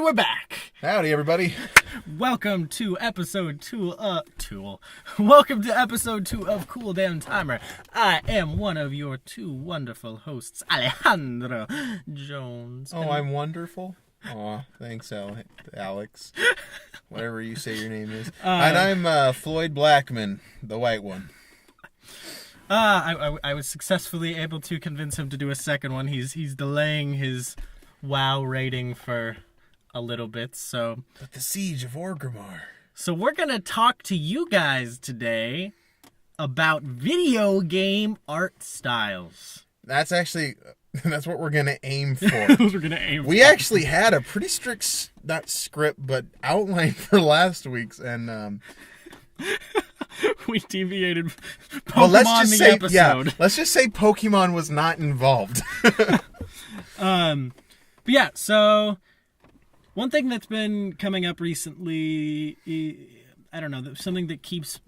we're back. Howdy, everybody. Welcome to episode 2 Welcome to episode 2 of Cool Damn Timer. I am one of your two wonderful hosts, Alejandro Jones. Oh, I'm wonderful. Aw, thanks, Alex. Whatever you say your name is. And I'm Floyd Blackman, the white one. I was successfully able to convince him to do a second one. He's delaying his WoW rating for a little bit, so... But the Siege of Orgrimmar. So we're going to talk to you guys today about video game art styles. That's what we're going to aim for. Those we're going to aim for. We actually had a pretty strict, not script, but outline for last week's, and... we deviated Pokemon well, let's just say, episode. Yeah, let's just say Pokemon was not involved. But yeah, so one thing that's been coming up recently, I don't know, something that keeps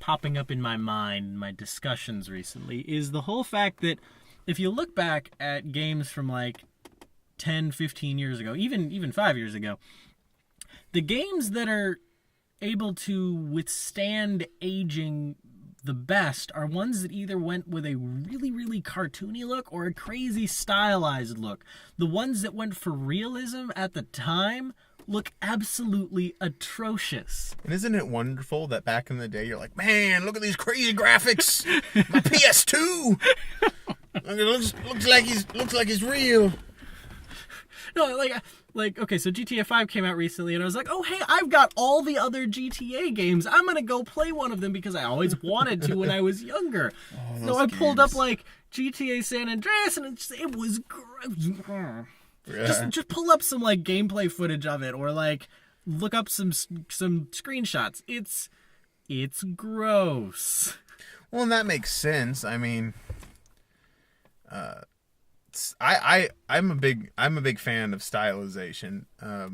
popping up in my mind, my discussions recently, is the whole fact that if you look back at games from like 10, 15 years ago, even 5 years ago, the games that are able to withstand aging the best are ones that either went with a really, really cartoony look or a crazy stylized look. The ones that went for realism at the time look absolutely atrocious. And isn't it wonderful that back in the day you're like, man, look at these crazy graphics. My PS2. It looks like it's real. No, like okay, so GTA 5 came out recently, and I was like, oh, hey, I've got all the other GTA games. I'm going to go play one of them because I always wanted to when I was younger. So I pulled up, like, GTA San Andreas, and it was gross. Yeah. Just pull up some, like, gameplay footage of it, or, like, look up some screenshots. It's gross. Well, and that makes sense. I mean... I'm a big fan of stylization. I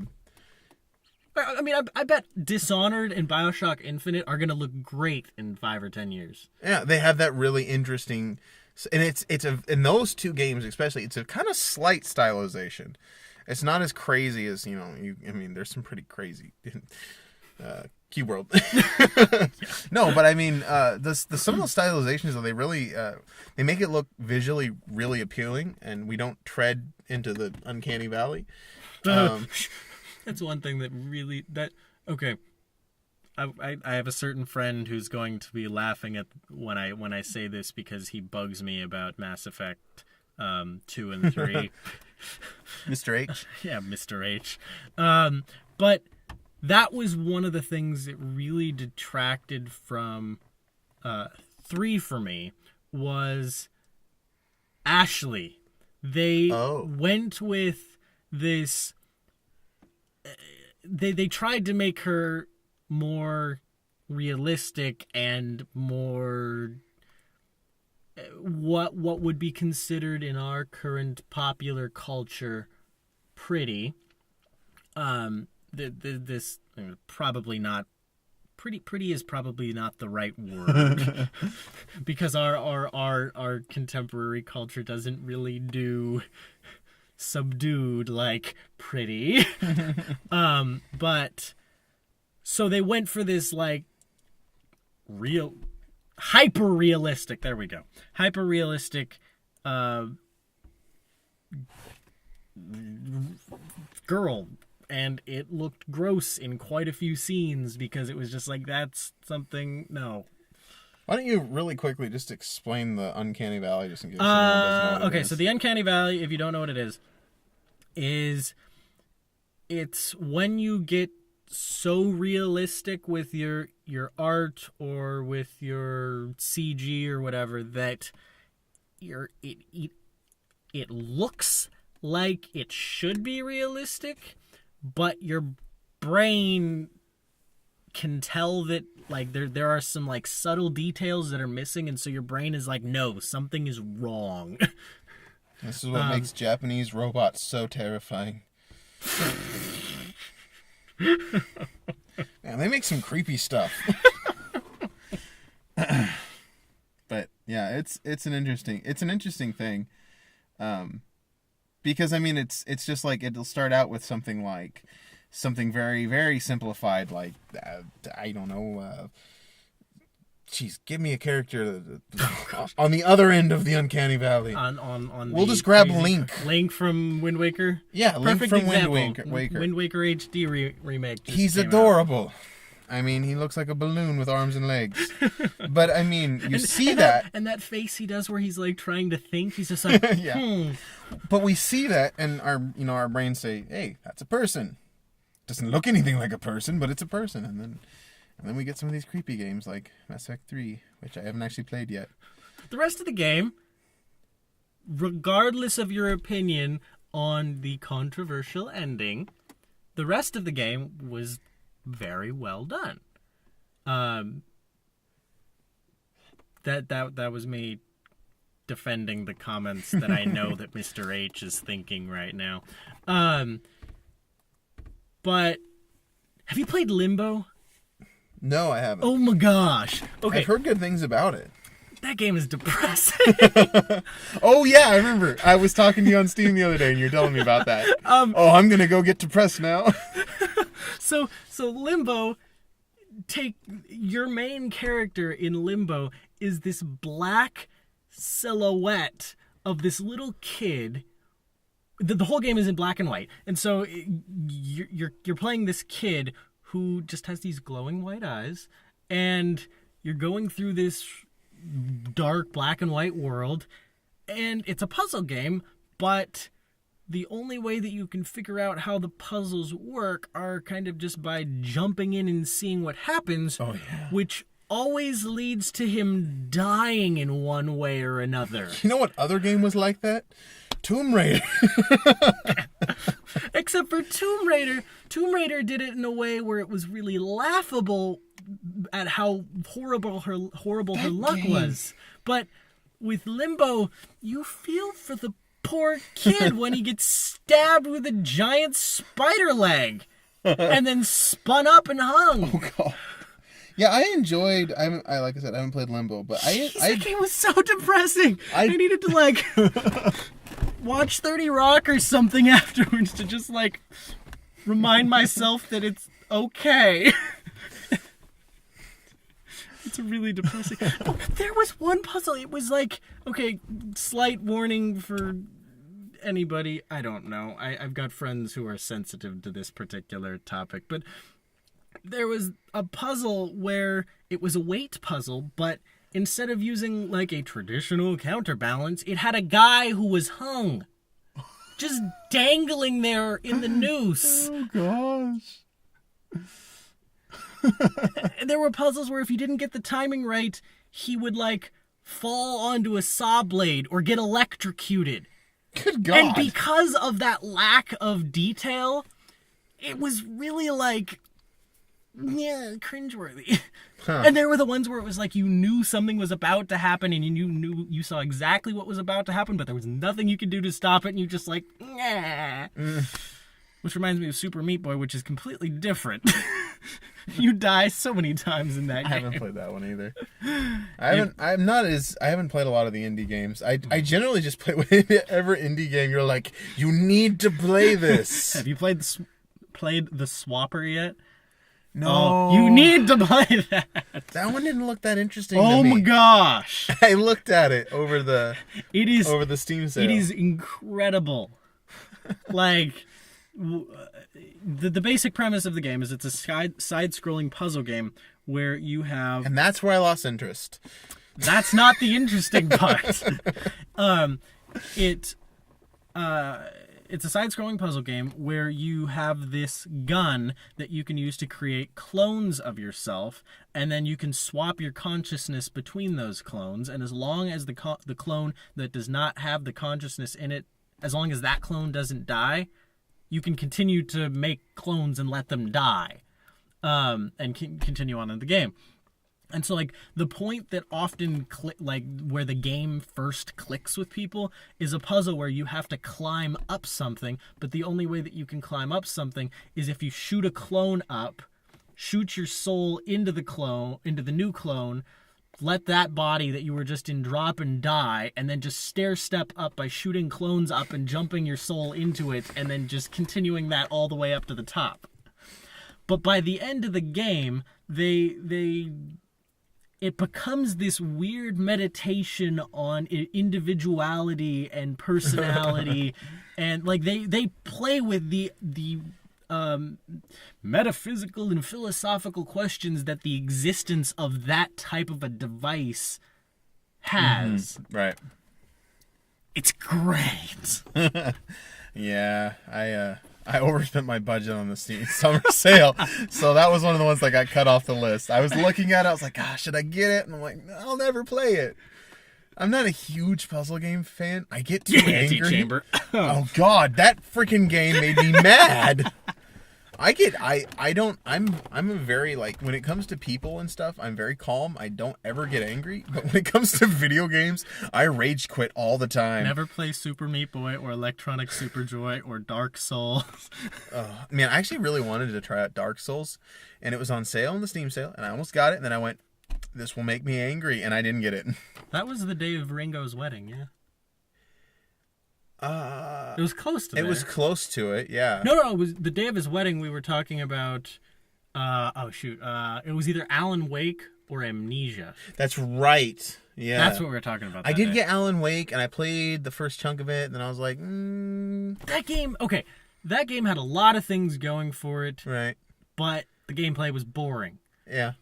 mean, I bet Dishonored and BioShock Infinite are gonna look great in 5 or 10 years. Yeah, they have that really interesting, and in those two games especially, it's a kind of slight stylization. It's not as crazy as there's some pretty crazy. Key World. No, but I mean, some of those stylizations, though, they really they make it look visually really appealing, and we don't tread into the Uncanny Valley. That's one thing okay. I have a certain friend who's going to be laughing at when I say this because he bugs me about Mass Effect 2 and 3. Mr. H? Yeah, Mr. H. But that was one of the things that really detracted from 3 for me, was Ashley. They went with this... They tried to make her more realistic and more... what would be considered in our current popular culture pretty. This probably not pretty is probably not the right word because our contemporary culture doesn't really do subdued like pretty. But so they went for this like hyper realistic, there we go, hyper realistic girl. And it looked gross in quite a few scenes because it was just like, that's something, no. Why don't you really quickly just explain the Uncanny Valley just in case someone doesn't know what it is. So the Uncanny Valley, if you don't know what it is it's when you get so realistic with your art or with your CG or whatever that it looks like it should be realistic, but your brain can tell that like there are some like subtle details that are missing, and so your brain is like, no, something is wrong. This is what makes Japanese robots so terrifying. Man, they make some creepy stuff. But yeah, it's an interesting thing. Because I mean, it's just like it'll start out with something very, very simplified, like I don't know. Jeez, give me a character on the other end of the Uncanny Valley. We'll just grab Link. Link from Wind Waker. Yeah, Link Perfect from example. Wind Waker. Wind Waker HD remake. He's adorable. Out. I mean, he looks like a balloon with arms and legs. But I mean, you see that, and that face he does where he's like trying to think. He's just like, yeah. But we see that, and our brains say, "Hey, that's a person." Doesn't look anything like a person, but it's a person, and then we get some of these creepy games like Mass Effect 3, which I haven't actually played yet. The rest of the game, regardless of your opinion on the controversial ending, the rest of the game was very well done. That was me defending the comments that I know that Mr. H is thinking right now. But have you played Limbo? No, I haven't. Oh my gosh. Okay. I've heard good things about it. That game is depressing. Oh yeah, I remember. I was talking to you on Steam the other day and you're telling me about that. I'm going to go get depressed now. So Limbo, take your main character in Limbo is this black silhouette of this little kid. The whole game is in black and white. And so you're playing this kid who just has these glowing white eyes, and you're going through this dark black and white world, and it's a puzzle game, but the only way that you can figure out how the puzzles work are kind of just by jumping in and seeing what happens, which always leads to him dying in one way or another. You know what other game was like that? Tomb Raider. Except for Tomb Raider. Tomb Raider did it in a way where it was really laughable at how horrible her luck was. But with Limbo, you feel for the poor kid when he gets stabbed with a giant spider leg and then spun up and hung. Oh god. Yeah, I enjoyed. I like I said, I haven't played Limbo, but that game was so depressing. I needed to like watch 30 Rock or something afterwards to just like remind myself that it's okay. It's really depressing. Oh, there was one puzzle. It was like, okay, slight warning for anybody. I don't know. I've got friends who are sensitive to this particular topic, but there was a puzzle where it was a weight puzzle, but instead of using like a traditional counterbalance, it had a guy who was hung. Just dangling there in the noose. Oh, gosh. There were puzzles where if you didn't get the timing right, he would like fall onto a saw blade or get electrocuted. Good God. And because of that lack of detail, it was really like, yeah, cringeworthy. Huh. And there were the ones where it was like you knew something was about to happen and you saw exactly what was about to happen, but there was nothing you could do to stop it, and you just like, nah. Which reminds me of Super Meat Boy, which is completely different. You die so many times in that game. I haven't played that one either. I haven't played a lot of the indie games. I generally just play whatever indie game you're like, you need to play this. Have you played the Swapper yet? No. Oh, you need to play that. That one didn't look that interesting to me. Oh my gosh. I looked at it over the Steam sale. It is incredible. Like, the basic premise of the game is it's a side-scrolling puzzle game where you have... And that's where I lost interest. That's not the interesting part. It's a side-scrolling puzzle game where you have this gun that you can use to create clones of yourself, and then you can swap your consciousness between those clones, and as long as the clone that does not have the consciousness in it, as long as that clone doesn't die, you can continue to make clones and let them die, and continue on in the game. And so, like, the point that often, where the game first clicks with people is a puzzle where you have to climb up something, but the only way that you can climb up something is if you shoot a clone up, shoot your soul into the new clone, let that body that you were just in drop and die, and then just stair step up by shooting clones up and jumping your soul into it, and then just continuing that all the way up to the top. But by the end of the game, it becomes this weird meditation on individuality and personality, and like they play with the metaphysical and philosophical questions that the existence of that type of a device has. Mm-hmm. Right. It's great. Yeah, I overspent my budget on the Steam summer sale, so that was one of the ones that got cut off the list. I was looking at it, I was like, gosh, should I get it? And I'm like, no, I'll never play it. I'm not a huge puzzle game fan. I get too angry. Oh God, that freaking game made me mad. I'm a very, like, when it comes to people and stuff, I'm very calm. I don't ever get angry. But when it comes to video games, I rage quit all the time. Never play Super Meat Boy or Electronic Super Joy or Dark Souls. Man, I actually really wanted to try out Dark Souls, and it was on sale in the Steam sale, and I almost got it, and then I went, this will make me angry, and I didn't get it. That was the day of Ringo's wedding, yeah? It was close to that. It was close to it, yeah. No, it was the day of his wedding. We were talking about, it was either Alan Wake or Amnesia. That's right, yeah. That's what we were talking about. I did get Alan Wake, and I played the first chunk of it, and then I was like, That game had a lot of things going for it. Right. But the gameplay was boring. Yeah,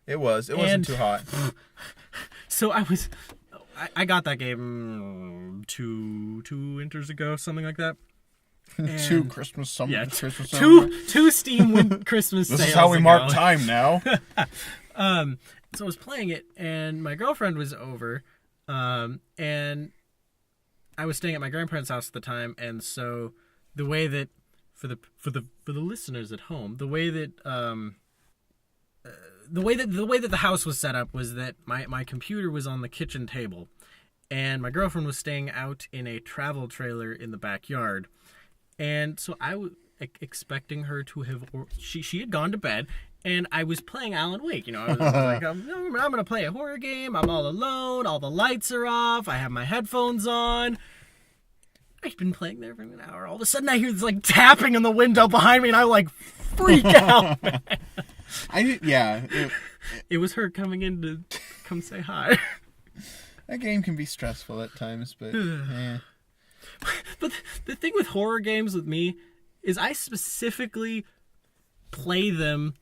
it was. It wasn't too hot. So I got that game two winters ago, something like that. Two Christmas summer. Yeah, Christmas two Steam Christmas sales. This is how we mark time now. So I was playing it, and my girlfriend was over, and I was staying at my grandparents' house at the time, and so the way that for the listeners at home, the way that the house was set up was that my computer was on the kitchen table, and my girlfriend was staying out in a travel trailer in the backyard, and so I was expecting her to have. She had gone to bed, and I was playing Alan Wake. I was like, I'm gonna play a horror game. I'm all alone. All the lights are off. I have my headphones on. I've been playing there for an hour. All of a sudden, I hear this like tapping on the window behind me, and I like freak out. It was her coming in to come say hi. That game can be stressful at times, but yeah. But the thing with horror games with me is I specifically play them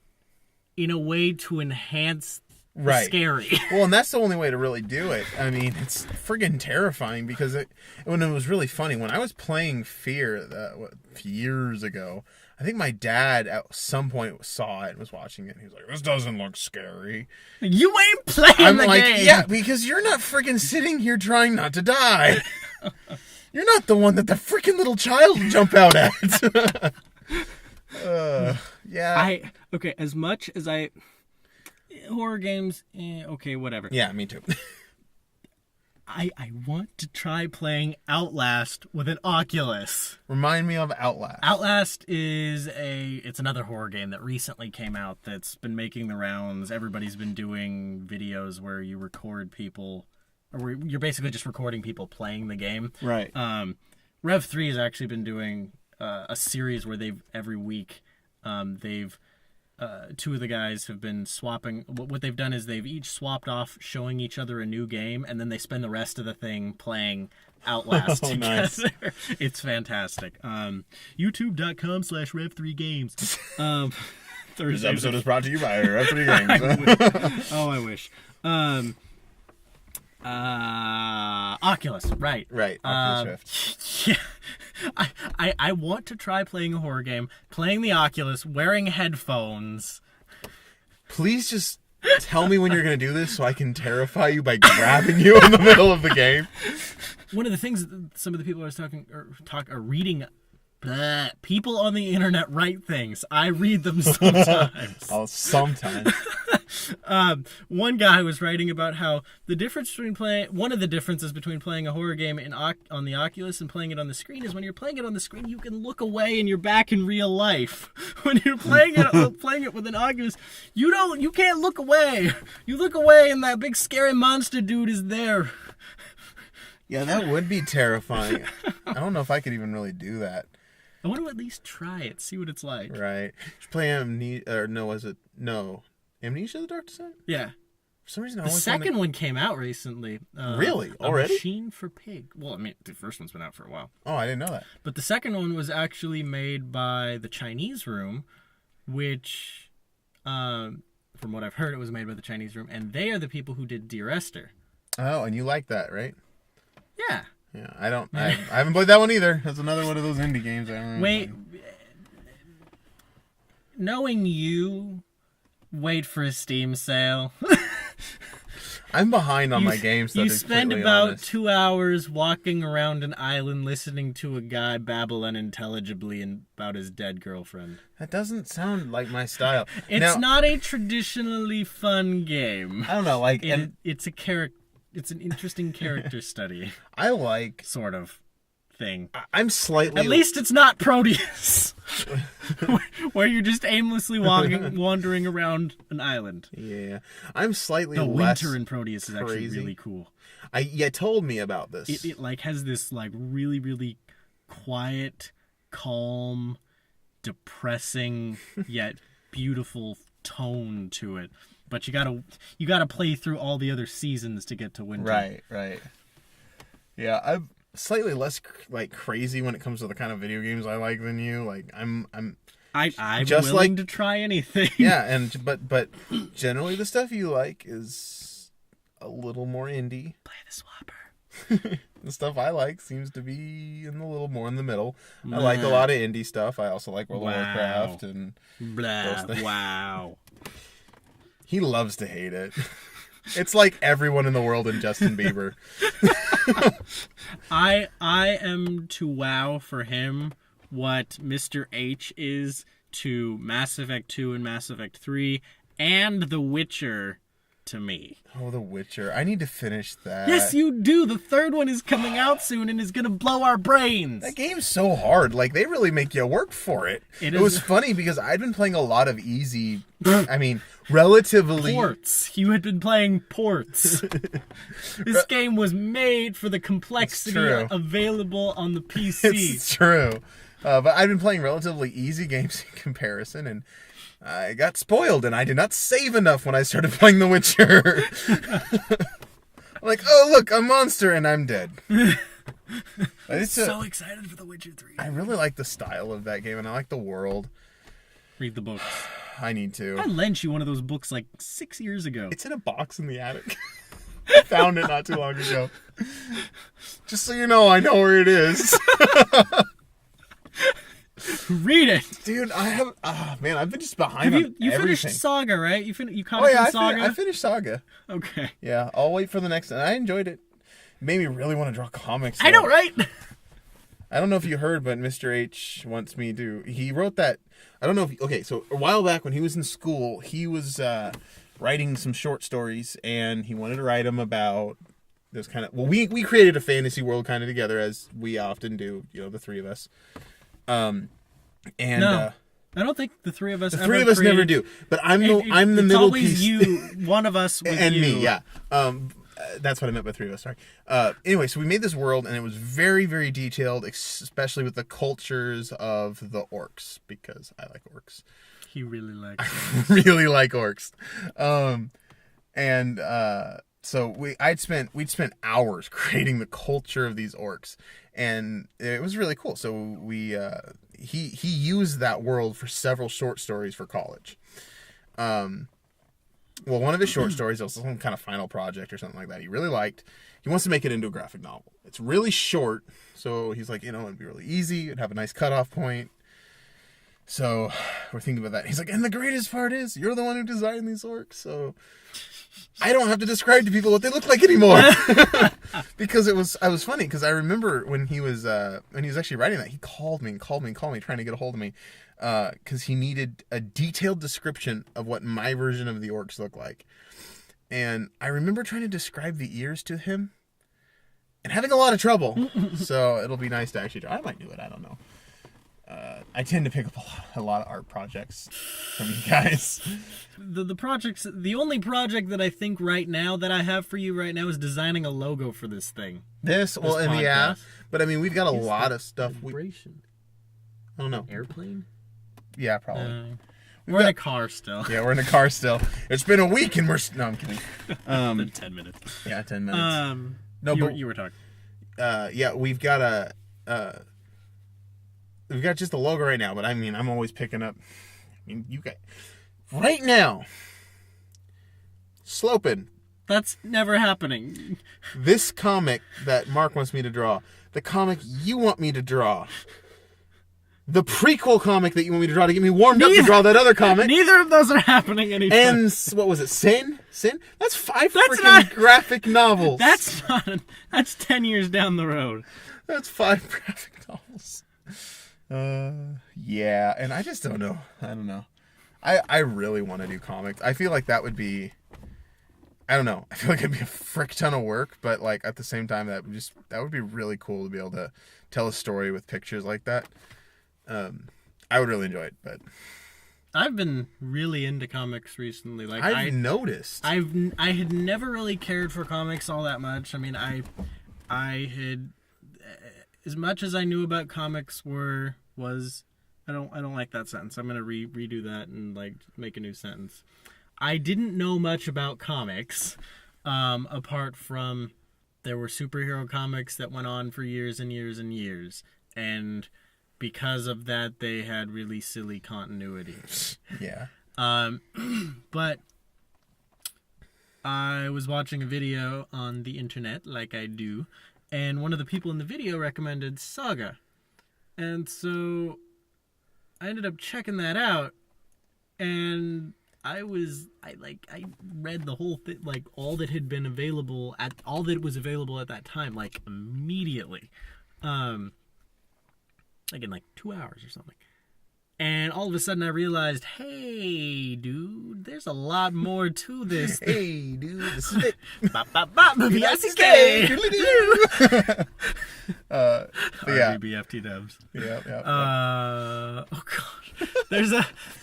in a way to enhance the scary. Well, and that's the only way to really do it. I mean, it's friggin' terrifying because when it was really funny, when I was playing Fear years ago, I think my dad at some point saw it and was watching it, and he was like, this doesn't look scary. You ain't playing the game! Yeah, because you're not friggin' sitting here trying not to die. You're not the one that the freaking little child jump out at. Yeah. As much as horror games, okay, whatever. Yeah, me too. I want to try playing Outlast with an Oculus. Remind me of Outlast. Outlast is it's another horror game that recently came out that's been making the rounds. Everybody's been doing videos where you record people, or you're basically just recording people playing the game. Right. Rev 3 has actually been doing a series where every week two of the guys have been swapping. What they've done is they've each swapped off showing each other a new game, and then they spend the rest of the thing playing Outlast together. Nice. It's fantastic. YouTube.com/Rev3Games. This episode is brought to you by Rev3 Games. I wish. Oculus, right. Right, Oculus Rift. Yeah. I want to try playing a horror game, playing the Oculus, wearing headphones. Please just tell me when you're going to do this so I can terrify you by grabbing you in the middle of the game. One of the things some of the people I was reading, people on the internet write things. I read them sometimes. Sometimes. One guy was writing about how one of the differences between playing a horror game on the Oculus and playing it on the screen is when you're playing it on the screen, you can look away and you're back in real life. when you're playing it with an Oculus, you can't look away. You look away and that big scary monster dude is there. Yeah, that would be terrifying. I don't know if I could even really do that. I want to at least try it, see what it's like. Right. Did you play Amnesia, or no, was it, no, Amnesia the Dark Descent? Yeah. For some reason, I The always second one came out recently. Really? Already? A Machine for Pig. Well, I mean, the first one's been out for a while. Oh, I didn't know that. But the second one was actually made by the Chinese Room, which, from what I've heard, it was made by the Chinese Room, and they are the people who did Dear Esther. Oh, and you like that, right? Yeah. Yeah, I haven't played that one either. That's another one of those indie games. Wait, knowing you, wait for a Steam sale. I'm behind on my games. You spend about 2 hours walking around an island listening to a guy babble unintelligibly about his dead girlfriend. That doesn't sound like my style. It's not a traditionally fun game. I don't know, like it's a character. It's an interesting character study. I like sort of thing. I'm slightly. At least it's not Proteus, where you're just aimlessly wandering around an island. Yeah, I'm slightly. The less winter in Proteus is actually crazy. really cool. You told me about this. It like has this like really really quiet, calm, depressing yet beautiful tone to it. But you gotta play through all the other seasons to get to winter. Right. Yeah, I'm slightly less like crazy when it comes to the kind of video games I like than you. Like I'm just willing to try anything. Yeah, but generally the stuff you like is a little more indie. Play the Swapper. The stuff I like seems to be a little more in the middle. I like a lot of indie stuff. I also like World of Warcraft and those things. Wow. He loves to hate it. It's like everyone in the world and Justin Bieber. I am to WoW for him what Mr. H is to Mass Effect 2 and Mass Effect 3 and The Witcher to me. Oh, The Witcher. I need to finish that. Yes, you do. The third one is coming out soon and is going to blow our brains. That game's so hard. Like, they really make you work for it. It was funny because I'd been playing a lot of easy, relatively... Ports. You had been playing ports. This game was made for the complexity available on the PC. It's true. But I've been playing relatively easy games in comparison, and I got spoiled, and I did not save enough when I started playing The Witcher. I'm like, oh, look, a monster, and I'm dead. I'm so excited for The Witcher 3. I really like the style of that game, and I like the world. Read the books. I need to. I lent you one of those books like 6 years ago. It's in a box in the attic. I found it not too long ago. Just so you know, I know where it is. Read it, dude. I have. I've been just behind. You finished Saga, right? You caught up on Saga. I finished Saga. Okay. Yeah, I'll wait for the next one. I enjoyed it. It made me really want to draw comics. I know, right? I don't know if you heard, but Mr. H wants me to. He wrote that. I don't know if. Okay, so a while back when he was in school, he was writing some short stories, and he wanted to write them about this kind of. Well, we created a fantasy world kind of together, as we often do. You know, the three of us. No, I don't think the three of us. Never do. But I'm the middle piece. It's always you, one of us, with and you. me. Yeah. That's what I meant by three of us. Sorry. Anyway, so we made this world, and it was very, very detailed, especially with the cultures of the orcs, because I like orcs. He really likes. I really like orcs. So we'd spent hours creating the culture of these orcs, and it was really cool. So he used that world for several short stories for college. Well, one of his short stories, it was some kind of final project or something like that, he really liked. He wants to make it into a graphic novel. It's really short, so he's like, it'd be really easy. It'd have a nice cutoff point. So we're thinking about that. He's like, and the greatest part is, you're the one who designed these orcs, so I don't have to describe to people what they look like anymore. Because I was funny, because I remember when he was actually writing that, he called me, trying to get a hold of me, because he needed a detailed description of what my version of the orcs look like. And I remember trying to describe the ears to him and having a lot of trouble. So it'll be nice to actually try. I might do it. I don't know. I tend to pick up a lot of art projects from you guys. The projects, the only project that I think right now that I have for you right now is designing a logo for this thing. This and yeah, but I mean we've got a lot of stuff. Vibration. I don't know. Airplane? Yeah, probably. We're in a car still. Yeah, we're in a car still. It's been a week and no, I'm kidding. 10 minutes. Yeah, 10 minutes. No, but you were talking. Yeah, we've got just a logo right now, but I mean, I'm always picking up. I mean, you got right now. Slopin. That's never happening. This comic that Mark wants me to draw, the comic you want me to draw, the prequel comic that you want me to draw to get me warmed up to draw that other comic. Neither of those are happening anytime. And what was it? Sin? That's 5 freaking graphic novels. That's 10 years down the road. That's 5 graphic novels. Yeah, and I just don't know. I don't know. I really want to do comics. I feel like that would be, I don't know. I feel like it'd be a frick ton of work, but like at the same time that would be really cool to be able to tell a story with pictures like that. I would really enjoy it, but I've been really into comics recently. Like I've noticed. I had never really cared for comics all that much. I mean, I had, as much as I knew about comics was I don't like that sentence. I'm gonna redo that and like make a new sentence. I didn't know much about comics, apart from there were superhero comics that went on for years and years and years, and because of that, they had really silly continuity. Yeah. But I was watching a video on the internet, like I do, and one of the people in the video recommended Saga. And so I ended up checking that out, and I read the whole thing, like all that was available at that time, like immediately. Like in like 2 hours or something. And all of a sudden I realized, hey, dude, there's a lot more to this. Hey, dude, this is it. Yeah. BFT dubs. Yeah. Oh god. There's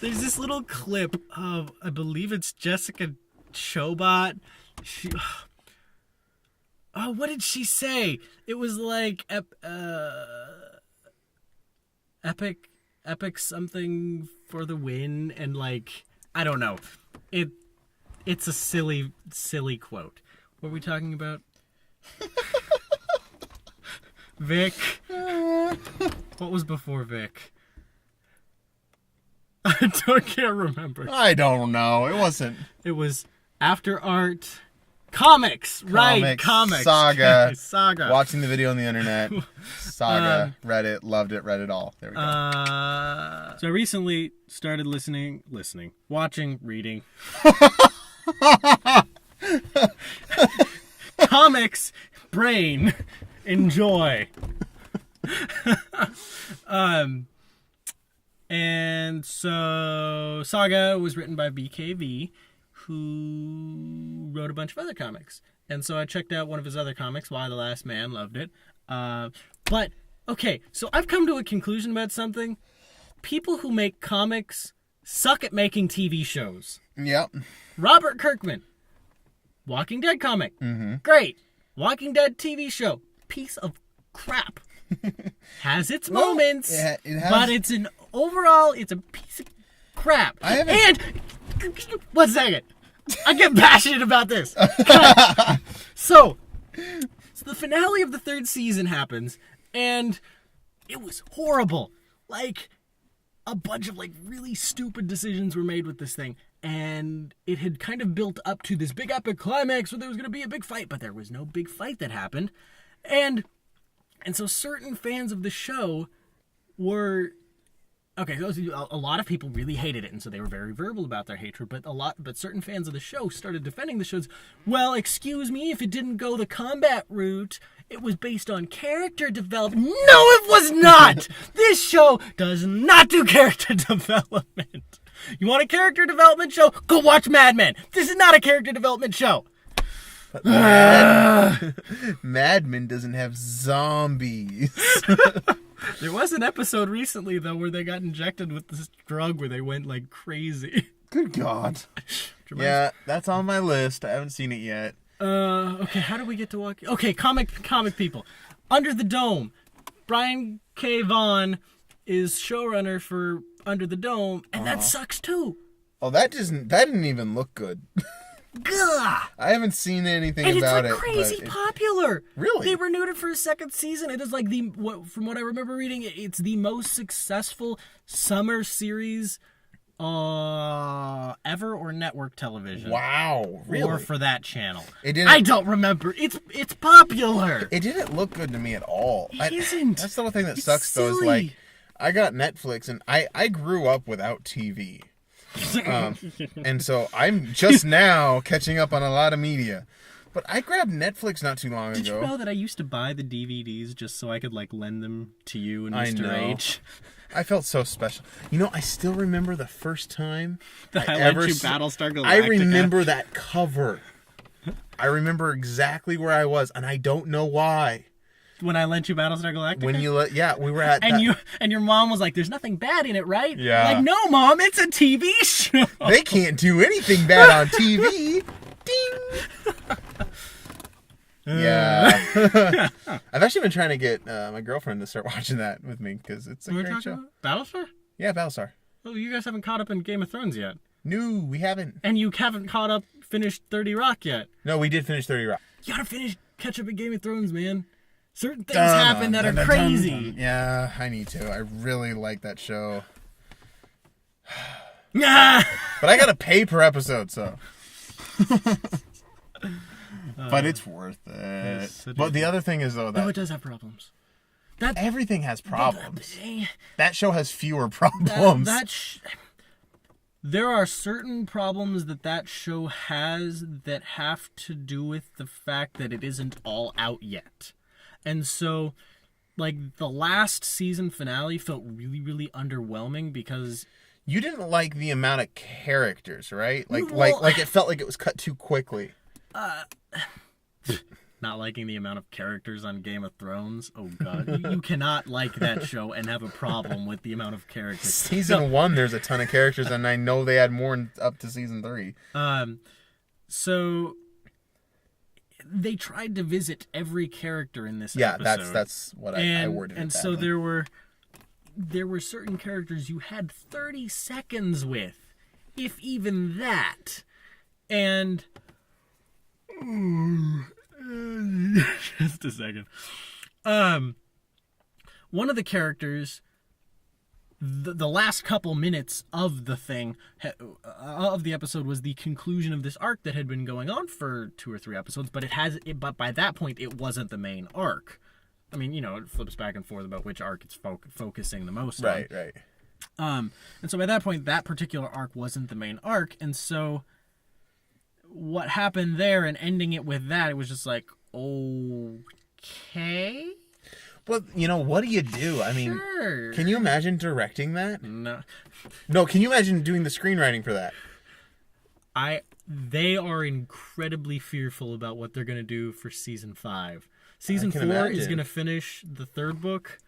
this little clip of, I believe it's Jessica Chobot. What did she say? It was like epic something for the win, and like I don't know. It's a silly quote. What are we talking about? Vic. What was before Vic? I can't remember. I don't know. It wasn't. It was after art. Comics, right? Comics. Saga. Saga. Watching the video on the internet. Saga. Read it. Loved it. Read it all. There we go. So I recently started watching, reading. Comics, brain, enjoy. And so Saga was written by BKV, who wrote a bunch of other comics. And so I checked out one of his other comics, Why the Last Man, loved it. But, okay, so I've come to a conclusion about something. People who make comics suck at making TV shows. Yep. Robert Kirkman, Walking Dead comic. Mm-hmm. Great. Walking Dead TV show. Piece of crap. Has its moments, it has... but it's a piece of crap. And, 1 second. I get passionate about this. So the finale of the 3rd season happens, and it was horrible. Like, a bunch of, like, really stupid decisions were made with this thing, and it had kind of built up to this big epic climax where there was going to be a big fight, but there was no big fight that happened. And so certain fans of the show were... Okay, a lot of people really hated it, and so they were very verbal about their hatred, but certain fans of the show started defending the shows. Well, excuse me, if it didn't go the combat route, it was based on character development. No, it was not! This show does not do character development. You want a character development show? Go watch Mad Men. This is not a character development show. Mad Men doesn't have zombies. There was an episode recently, though, where they got injected with this drug where they went, like, crazy. Good God. Yeah, that's on my list. I haven't seen it yet. Okay, how do we get to walk? Okay, comic people. Under the Dome. Brian K. Vaughan is showrunner for Under the Dome, and that sucks, too. Oh, that didn't even look good. Gah! I haven't seen anything about it. And it's like crazy popular. Really? They renewed it for a second season. It is like from what I remember reading, it's the most successful summer series ever or network television. Wow, really? Or for that channel. I don't remember. It's popular. It didn't look good to me at all. It isn't. That's the whole thing that sucks though. Is like I got Netflix and I grew up without TV. And so I'm just now catching up on a lot of media. But I grabbed Netflix not too long ago. Did you know that I used to buy the DVDs just so I could like lend them to you and Mr. H? I felt so special. You know, I still remember the first time that I lent you Battlestar Galactica. I remember that cover. I remember exactly where I was, and I don't know why. When I lent you Battlestar Galactica? We were at and your mom was like, "There's nothing bad in it, right?" Yeah. Like, no, Mom, it's a TV show. They can't do anything bad on TV. Ding. Yeah. I've actually been trying to get my girlfriend to start watching that with me because it's a great show. Battlestar? Yeah, Battlestar. Oh, you guys haven't caught up in Game of Thrones yet. No, we haven't. And you haven't finished 30 Rock yet. No, we did finish 30 Rock. You gotta catch up in Game of Thrones, man. Certain things happen that are crazy. Yeah, I need to. I really like that show. But I gotta pay per episode, so. But it's worth it. But the other thing is, though, that... No, it does have problems. Everything has problems. That show has fewer problems. There are certain problems that show has that have to do with the fact that it isn't all out yet. And so, like, the last season finale felt really, really underwhelming because... You didn't like the amount of characters, right? Like it felt like it was cut too quickly. Not liking the amount of characters on Game of Thrones? Oh, God. You cannot like that show and have a problem with the amount of characters. Season 1, there's a ton of characters, and I know they had more up to Season 3. So... They tried to visit every character in this episode. Yeah, that's what I worded it. And so there were certain characters you had 30 seconds with, if even that. And just a second. One of the characters, the last couple minutes of the thing, of the episode, was the conclusion of this arc that had been going on for 2 or 3 episodes, but but by that point it wasn't the main arc. I mean, you know, it flips back and forth about which arc it's focusing the most on. Right. And so by that point, that particular arc wasn't the main arc, and so what happened there and ending it with that, it was just like, okay. Well, you know, what do you do? I mean, sure. Can you imagine directing that? No, can you imagine doing the screenwriting for that? They are incredibly fearful about what they're going to do for season 5. Season 4 is going to finish the 3rd book,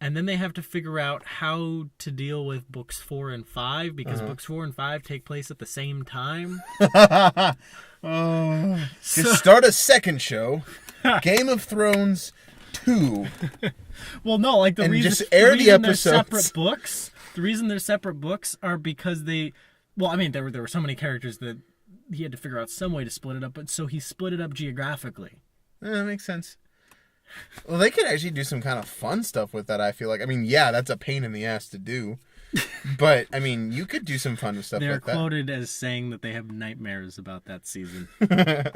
and then they have to figure out how to deal with books 4 and 5, because books 4 and 5 take place at the same time. Just start a second show, Game of Thrones 2. Well, no, like the reason they're separate books. The reason they're separate books are because there were so many characters that he had to figure out some way to split it up, but so he split it up geographically. That makes sense. Well, they could actually do some kind of fun stuff with that, I feel like. I mean, yeah, that's a pain in the ass to do. But, I mean, you could do some fun stuff with that. They're quoted as saying that they have nightmares about that season. They're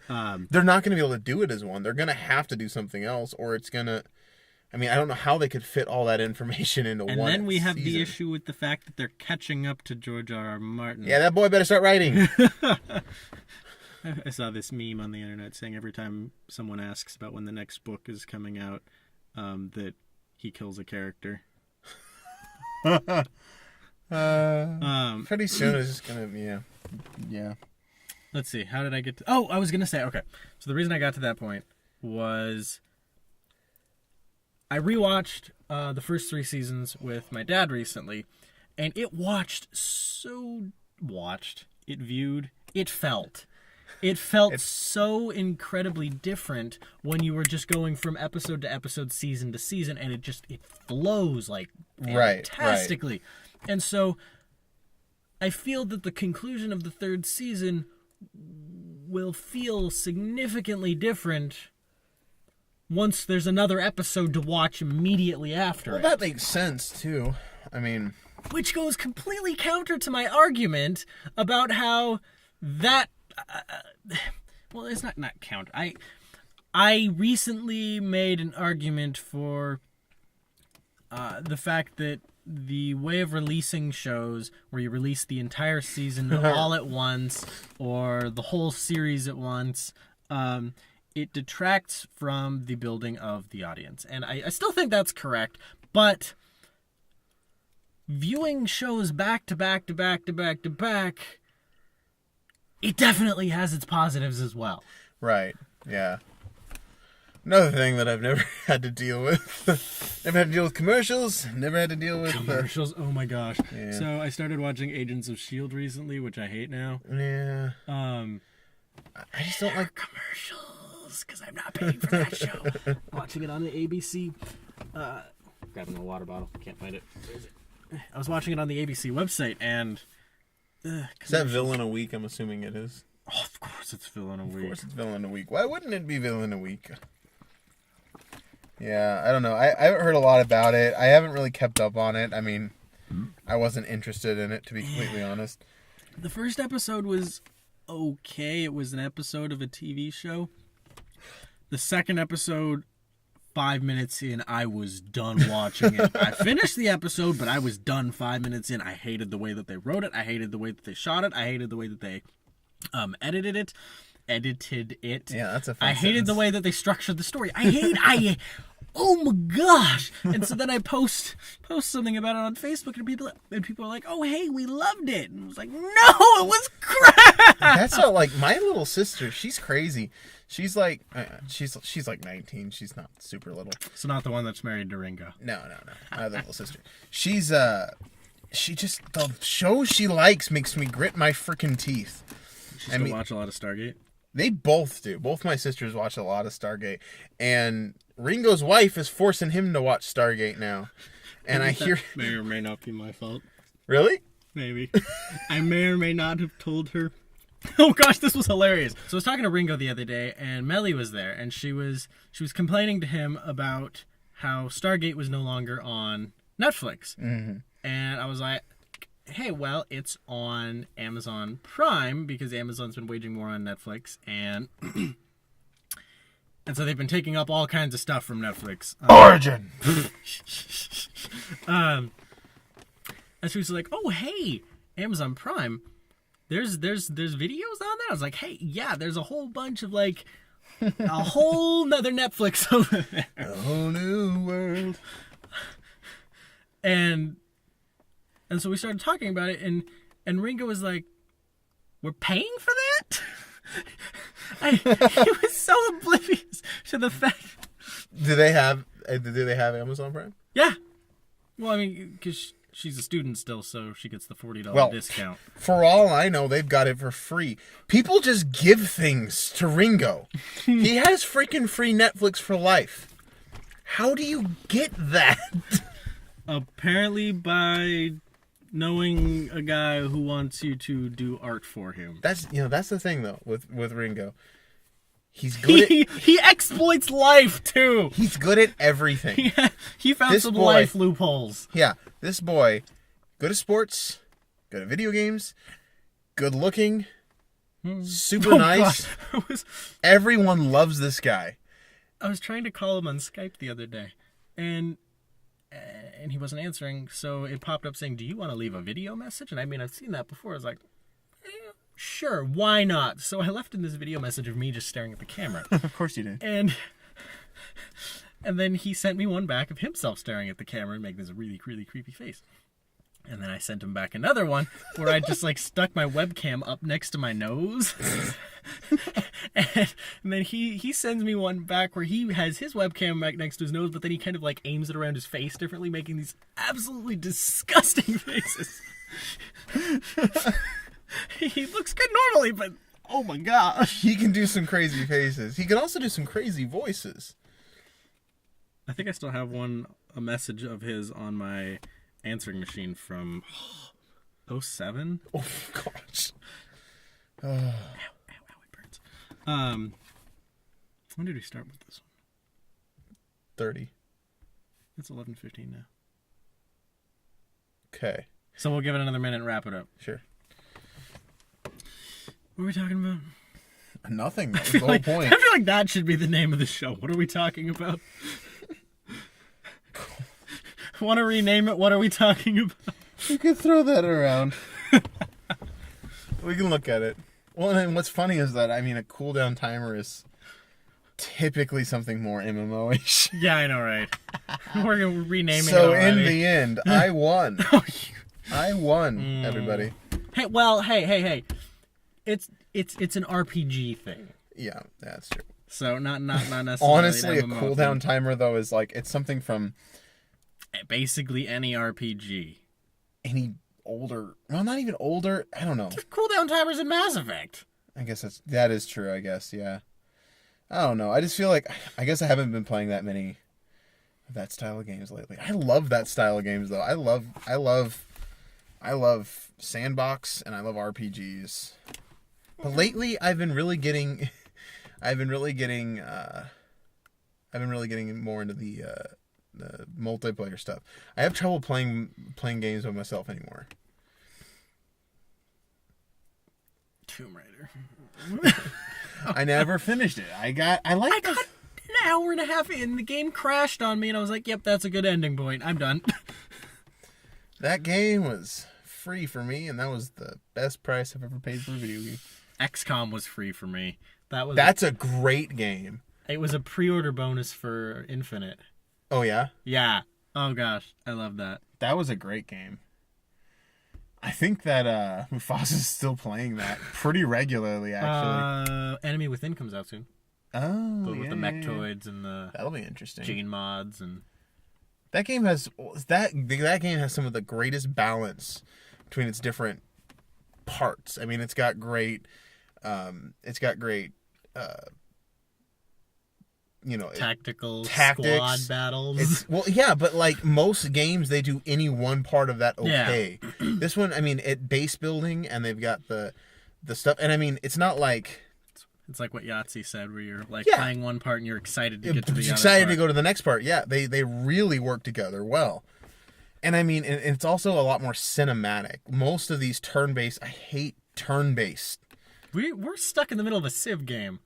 not going to be able to do it as one. They're going to have to do something else, or it's going to... I mean, I don't know how they could fit all that information into one season. And then we have the issue with the fact that they're catching up to George R.R. Martin. Yeah, that boy better start writing. I saw this meme on the internet saying every time someone asks about when the next book is coming out, that he kills a character. Pretty soon it's just gonna be yeah. Let's see. How did I get to... Oh, I was gonna say, okay. So the reason I got to that point was I rewatched the first 3 seasons with my dad recently, and it viewed, it felt. It felt so incredibly different when you were just going from episode to episode, season to season, and it flows like fantastically. Right. And so I feel that the conclusion of the 3rd season will feel significantly different once there's another episode to watch immediately after. Well, that makes sense too. I mean, which goes completely counter to my argument about how that well, it's not counter. I recently made an argument for the fact that the way of releasing shows where you release the entire season all at once or the whole series at once, it detracts from the building of the audience. And I still think that's correct, but viewing shows back to back to back to back to back, it definitely has its positives as well. Right, yeah. Another thing that I've never had to deal with. Never had to deal with commercials. Never had to deal with... Commercials? Oh my gosh. Yeah. So I started watching Agents of S.H.I.E.L.D. recently, which I hate now. Yeah. I just don't like commercials because I'm not paying for that show. Watching it on the ABC. Grabbing a water bottle. Can't find it. Where is it? I was watching it on the ABC website, and... is that Villain a Week? I'm assuming it is. Oh, of course it's Villain a Week. Of course it's Villain a Week. Why wouldn't it be Villain a Week? Yeah, I don't know. I haven't heard a lot about it. I haven't really kept up on it. I mean, I wasn't interested in it, to be completely honest. The first episode was okay. It was an episode of a TV show. The second episode, 5 minutes in, I was done watching it. I finished the episode, but I was done 5 minutes in. I hated the way that they wrote it. I hated the way that they shot it. I hated the way that they edited it. Yeah, that's a fun I hated the way that they structured the story. Oh my gosh! And so then I post something about it on Facebook, and people are like, "Oh, hey, we loved it." And I was like, "No, it was crap." That's how, like, my little sister. She's crazy. She's like 19. She's not super little. So not the one that's married to Ringo. No. My little sister. She's she just, the show she likes makes me grit my freaking teeth. She still watch a lot of Stargate? They both do. Both my sisters watch a lot of Stargate. And Ringo's wife is forcing him to watch Stargate now. And I hear... may or may not be my fault. Really? Maybe. I may or may not have told her. Oh gosh, this was hilarious. So I was talking to Ringo the other day, and Melly was there, and she was complaining to him about how Stargate was no longer on Netflix. Mm-hmm. And I was like, hey, well, it's on Amazon Prime because Amazon's been waging war on Netflix, and so they've been taking up all kinds of stuff from Netflix. Origin. And she was like, "Oh, hey, Amazon Prime. There's videos on there." I was like, "Hey, yeah, there's a whole bunch of like a whole nother Netflix over there, a whole new world." And so we started talking about it, and Ringo was like, "We're paying for that?" He was so oblivious to the fact. Do they have Amazon Prime? Yeah. Well, I mean, because she's a student still, so she gets the $40 discount. For all I know, they've got it for free. People just give things to Ringo. He has freaking free Netflix for life. How do you get that? Apparently by knowing a guy who wants you to do art for him. That's the thing though with Ringo. He's good. He exploits life too. He's good at everything. He found some life loopholes. Yeah, this boy, good at sports, good at video games, good looking, super nice. Everyone loves this guy. I was trying to call him on Skype the other day, and he wasn't answering, so it popped up saying, "Do you want to leave a video message?" And I mean, I've seen that before. I was like, sure, why not? So I left him this video message of me just staring at the camera. Of course you did. And then he sent me one back of himself staring at the camera and making this really, really creepy face. And then I sent him back another one where I just like stuck my webcam up next to my nose and And then he sends me one back where he has his webcam right next to his nose, but then he kind of like aims it around his face differently, making these absolutely disgusting faces. He looks good normally, but oh my gosh. He can do some crazy faces. He can also do some crazy voices. I think I still have a message of his on my answering machine from 07. Oh gosh. Ow, it burns. When did we start with this one? 30. It's 11:15 now. Okay. So we'll give it another minute and wrap it up. Sure. What are we talking about? Nothing. That was the whole point. I feel like that should be the name of the show. What are we talking about? Want to rename it? What are we talking about? You can throw that around. We can look at it. Well, and what's funny is that, I mean, a cooldown timer is typically something more MMO-ish. Yeah, I know, right? We're renaming it So already. in the end, I won. I won, everybody. Hey. It's an RPG thing. Yeah, that's true. So not necessarily. Honestly, a an MMO cooldown thing. timer, though, is like, it's something from Basically any RPG. any older, well, not even older, I don't know. Cooldown timers in Mass Effect. I guess that is true, I guess, yeah. I don't know. I just feel like, I guess I haven't been playing that many of that style of games lately. I love that style of games, though. I love sandbox and I love RPGs. But lately, I've been really getting more into the multiplayer stuff. I have trouble playing games by myself anymore. Tomb Raider. I never finished it. I got an hour and a half in. The game crashed on me, and I was like, "Yep, that's a good ending point. I'm done." That game was free for me, and that was the best price I've ever paid for a video game. XCOM was free for me. That's a great game. It was a pre-order bonus for Infinite. Oh yeah? Yeah. Oh gosh, I love that. That was a great game. I think that Mufasa's still playing that pretty regularly, actually. Enemy Within comes out soon. Oh, With the Mechtoids and the that'll be interesting. gene mods and That game has some of the greatest balance between its different parts. I mean, it's got great tactics, tactics, squad battles. But like most games, they do any one part of that okay. Yeah. This one, I mean, base building, and they've got the stuff, and I mean, it's not like it's like what Yahtzee said, where you're like playing one part and you're excited to get to the other excited part. to go to the next part. Yeah, they really work together well, and I mean, and it's also a lot more cinematic. Most of these turn-based, I hate turn-based. We're stuck in the middle of a Civ game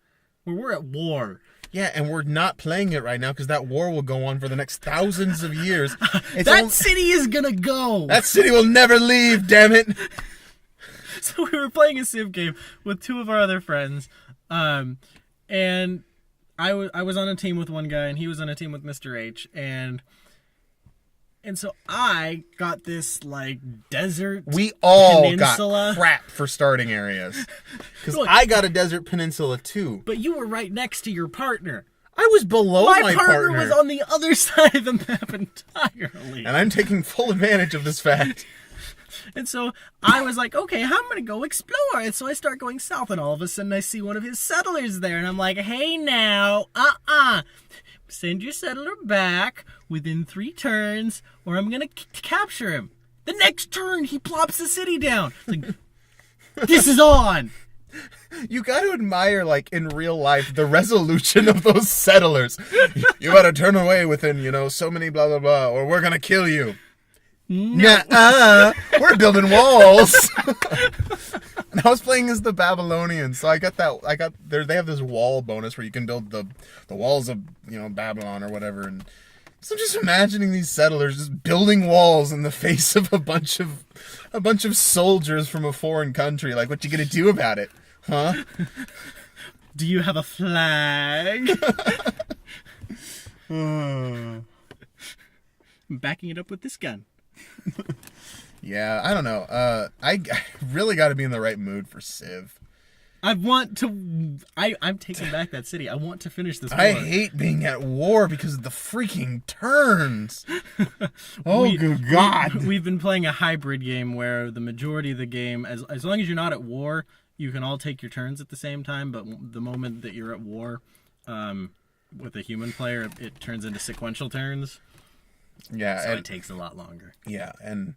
where we're at war. Yeah, and we're not playing it right now because that war will go on for the next thousands of years. City is gonna go. That city will never leave, damn it. So we were playing a Civ game with two of our other friends, and I was on a team with one guy, and he was on a team with Mr. H, and so I got this like desert. We all peninsula. Got crap for starting areas because I got a desert peninsula too. But you were right next to your partner. I was below my partner was on the other side of the map entirely, and I'm taking full advantage of this fact. And so I was like, okay, I'm going to go explore. And so I start going south, and all of a sudden I see one of his settlers there. And I'm like, hey now, send your settler back within 3 turns, or I'm going to capture him. The next turn, he plops the city down. It's like, this is on. You got to admire, like, in real life, the resolution of those settlers. You got to turn away within, so many blah, blah, blah, or we're going to kill you. No. We're building walls. And I was playing as the Babylonians, so I got they have this wall bonus where you can build the walls of Babylon or whatever, and so I'm just imagining these settlers just building walls in the face of a bunch of soldiers from a foreign country. Like, what you gonna do about it, huh? Do you have a flag? I'm backing it up with this gun. Yeah, I don't know. I really got to be in the right mood for Civ. I'm taking back that city. I want to finish this war. I hate being at war because of the freaking turns. Oh, good God. We've been playing a hybrid game where the majority of the game, as long as you're not at war, you can all take your turns at the same time, but the moment that you're at war with a human player, it turns into sequential turns. Yeah. So it takes a lot longer. Yeah, and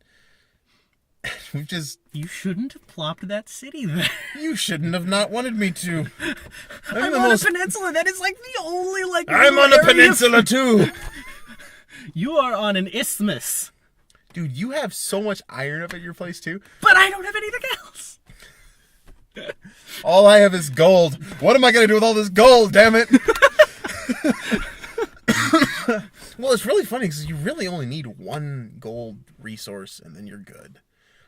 we've just... You shouldn't have plopped that city there. You shouldn't have not wanted me to. I'm on a peninsula. That is like the only like... I'm on a peninsula too. You are on an isthmus. Dude, you have so much iron up at your place too. But I don't have anything else. All I have is gold. What am I going to do with all this gold, damn it? Well, it's really funny because you really only need one gold resource and then you're good.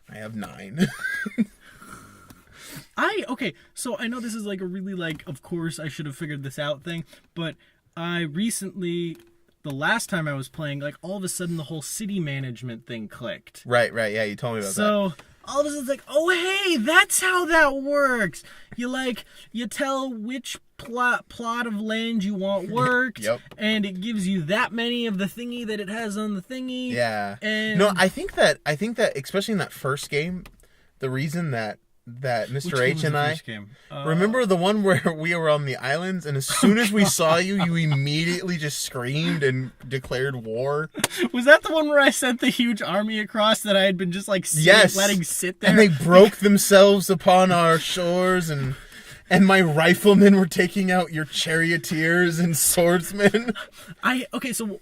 I have 9. Okay, so I know this is like a really like, of course I should have figured this out thing, but I recently, the last time I was playing, like all of a sudden the whole city management thing clicked. Right, yeah, you told me about that. So all of a sudden it's like, oh hey, that's how that works. You tell which plot of land you want worked, Yep. and it gives you that many of the thingy that it has on the thingy. Yeah. And No, I think that especially in that first game, the reason that Mr. H and I remember the one where we were on the islands, and as soon as we saw you, you immediately just screamed and declared war. Was that the one where I sent the huge army across that I had been just like letting sit there? And they broke themselves upon our shores, and my riflemen were taking out your charioteers and swordsmen. So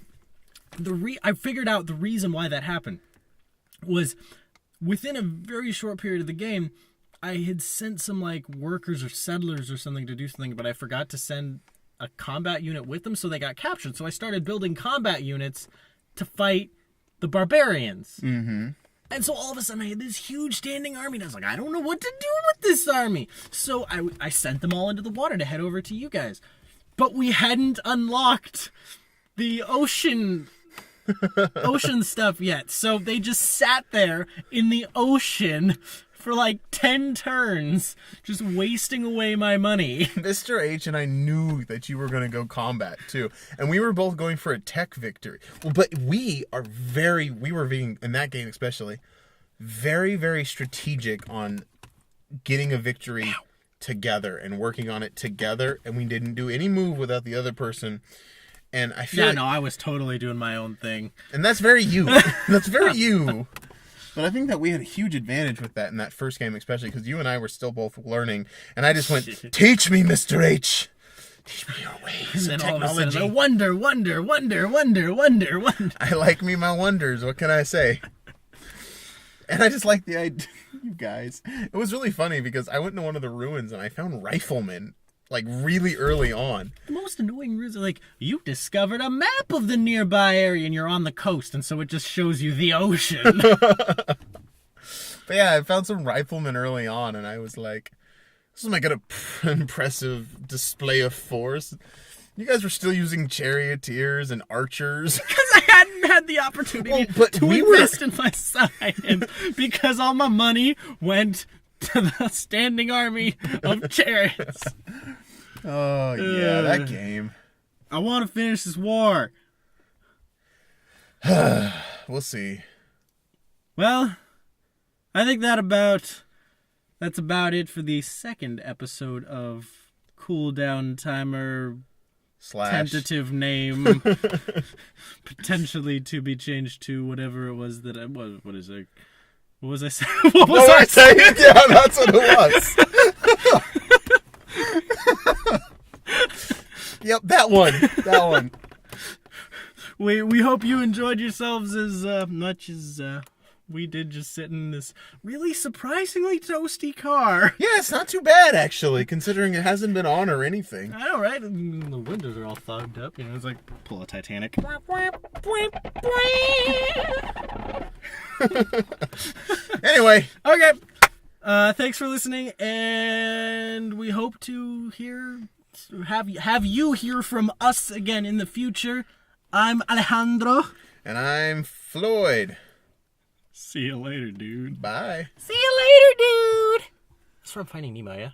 I figured out the reason why that happened was within a very short period of the game, I had sent some like workers or settlers or something to do something, but I forgot to send a combat unit with them, so they got captured. So I started building combat units to fight the barbarians. Mm-hmm. And so all of a sudden I had this huge standing army, and I was like, I don't know what to do with this army. So I sent them all into the water to head over to you guys. But we hadn't unlocked the ocean stuff yet. So they just sat there in the ocean for like 10 turns, just wasting away my money. Mr. H and I knew that you were going to go combat too, and we were both going for a tech victory. Well, but we were being, in that game especially, very, very strategic on getting a victory together and working on it together, and we didn't do any move without the other person. And I feel I was totally doing my own thing. And that's very you. That's very you. But I think that we had a huge advantage with that in that first game, especially because you and I were still both learning. And I just went, teach me, Mr. H. Teach me your ways and of then technology. All of a sudden, wonder. I like me my wonders. What can I say? And I just like the idea, you guys. It was really funny because I went into one of the ruins and I found riflemen, like really early on. The most annoying ruins are like, you discovered a map of the nearby area and you're on the coast, and so it just shows you the ocean. But yeah, I found some riflemen early on, and I was like, this is my good impressive display of force. You guys were still using charioteers and archers. Because I hadn't had the opportunity to invest in my side. Because all my money went to the standing army of chariots. Oh, yeah, that game. I want to finish this war. We'll see. Well, I think that's about it for the second episode of Cooldown Timer / tentative name, potentially to be changed to whatever it was that I was. What is it? What was I saying? What was I saying? Yeah, that's what it was. Yep, that one. We hope you enjoyed yourselves as much as we did just sitting in this really surprisingly toasty car. Yeah, it's not too bad, actually, considering it hasn't been on or anything. I know, right? The windows are all fogged up. You know, it's like pull a Titanic. Anyway. Okay. Thanks for listening, and we hope to have you hear from us again in the future. I'm Alejandro. And I'm Floyd. See you later, dude. Bye. See you later, dude. That's from Finding Nemo, yeah?